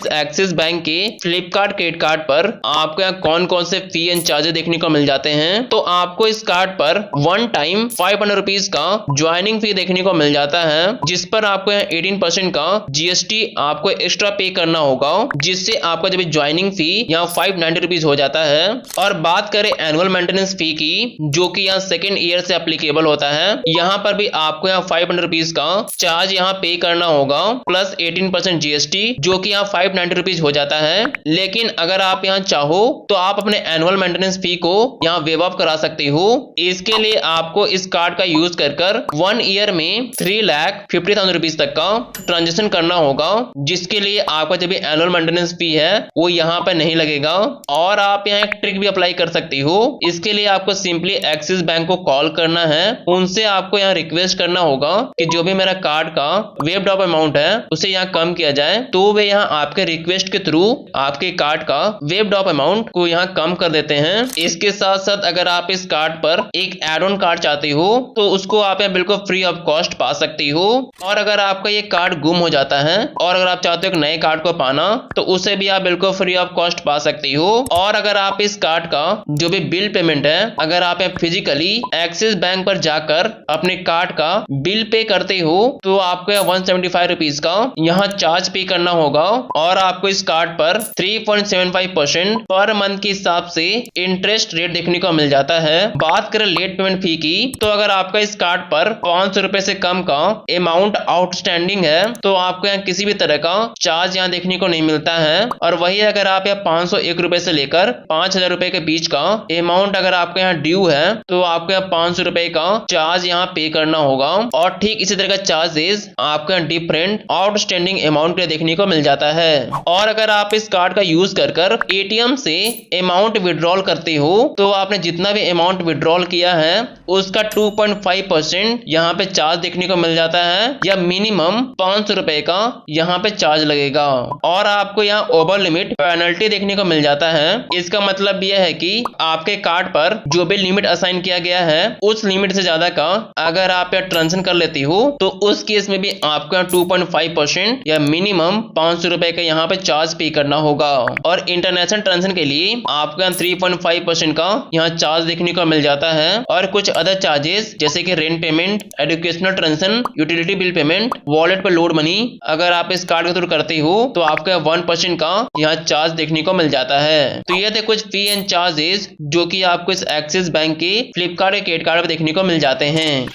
इस axis bank के Flipkart credit card पर आपको यहाँ कौन कौन से फी एंड चार्जेस देखने को मिल जाते हैं। तो आपको इस कार्ड पर वन टाइम 500 रुपीज का ज्वाइनिंग फी देखने को मिल जाता है, जिस पर आपको यहाँ 18% का जीएसटी आपको एक्स्ट्रा पे करना होगा, जिससे आपका जब ज्वाइनिंग फी यहाँ 590 रुपीज हो जाता है। और बात करें एनुअल मेंटेनेंस फी की, जो कि यहाँ सेकेंड ईयर से एप्लीकेबल होता है, यहाँ पर भी आपको यहाँ 500 रुपीज का चार्ज यहाँ पे करना होगा प्लस 18% जीएसटी, जो कि यहाँ 590 रुपीज हो जाता है। लेकिन अगर आप यहाँ चाहो तो आप अपने एनुअल मेंटेनेंस फी को यहाँ वेव ऑफ करा सकते हो। इसके लिए आपको इस कार्ड का यूज कर 1 ईयर में 3,50,000 रुपीज तक का ट्रांजेक्शन करना होगा, जिसके लिए आपका जब एनुअल मेंटेनेंस फी है वो यहाँ पे नहीं लगेगा। और आप यहाँ एक ट्रिक भी अप्लाई कर सकती हो। इसके लिए आपको सिंपली एक्सिस बैंक को कॉल करना है, उनसे आपको यहाँ रिक्वेस्ट करना होगा कि जो भी मेरा कार्ड का वेव्ड ऑफ अमाउंट है उसे यहाँ कम किया जाए, तो वे यहाँ आपके रिक्वेस्ट के थ्रू आपके कार्ड का वेव्ड ऑफ अमाउंट को यहाँ कम कर देते हैं। इसके साथ साथ अगर आप इस कार्ड पर एक एड ऑन कार्ड चाहते हो तो उसको आप यहाँ बिल्कुल फ्री ऑफ कॉस्ट पा सकती हो। और अगर आपका ये कार्ड गुम हो जाता है और अगर आप चाहते हो एक नए कार्ड को पाना, तो उसे भी आप बिल्कुल फ्री ऑफ कॉस्ट पा सकती हो। और अगर आप इस कार्ड का जो भी बिल पेमेंट है, अगर आप फिजिकली एक्सिस बैंक पर जाकर अपने कार्ड का बिल पे करते हो तो आपको 175 रुपीज का यहाँ चार्ज पे करना होगा। और आपको इस कार्ड पर 3.75% पर मंथ के हिसाब से इंटरेस्ट रेट देखने को मिल जाता है। बात करें लेट पेमेंट फी की, तो अगर आपका इस कार्ड पर 500 रुपए से कम का अमाउंट आउटस्टैंडिंग है तो आपको यहाँ किसी भी तरह का चार्ज यहाँ देखने को नहीं मिलता है। और वही अगर आप यहाँ 501 रुपए से लेकर 5,000 रुपए के बीच का अमाउंट अगर आपको यहाँ ड्यू है तो आपको यहाँ 500 रुपए का चार्ज यहाँ पे करना होगा। और ठीक इसी तरह का चार्जेस आपको यहाँ डिफरेंट आउटस्टैंडिंग अमाउंट पे देखने को मिल जाता है। और अगर आप इस कार्ड का यूज कर एटीएम से अमाउंट विड्रॉल करते हो तो आपने जितना भी अमाउंट विड्रॉल किया है उसका 2.5% यहाँ पे चार्ज देखने को मिल जाता है, या मिनिमम 500 रुपए का यहाँ पे चार्ज लगेगा। और आपको यहाँ ओवर लिमिट पेनल्टी देखने को मिल जाता है। इसका मतलब यह है कि आपके कार्ड पर जो भी लिमिट असाइन किया गया है उस लिमिट से ज्यादा का अगर आप यहाँ ट्रांजेक्शन कर लेती हो तो उस केस में भी आपको 2.5% या मिनिमम 500 रुपए का यहाँ पे चार्ज पे करना होगा। और इंटरनेशनल ट्रांजेक्शन के लिए आपको यहाँ 3.5% का यहाँ चार्ज देखने को मिल जाता है। और कुछ अदर चार्जेस जैसे कि rent payment, educational transaction, utility bill payment, wallet पर लोड मनी अगर आप इस कार्ड के थ्रू करते हो तो आपको 1% का यहाँ चार्ज देखने को मिल जाता है। तो ये थे कुछ फी एंड चार्जेस जो कि आपको इस एक्सिस बैंक के फ्लिपकार्ट के क्रेडिट कार्ड पर देखने को मिल जाते हैं।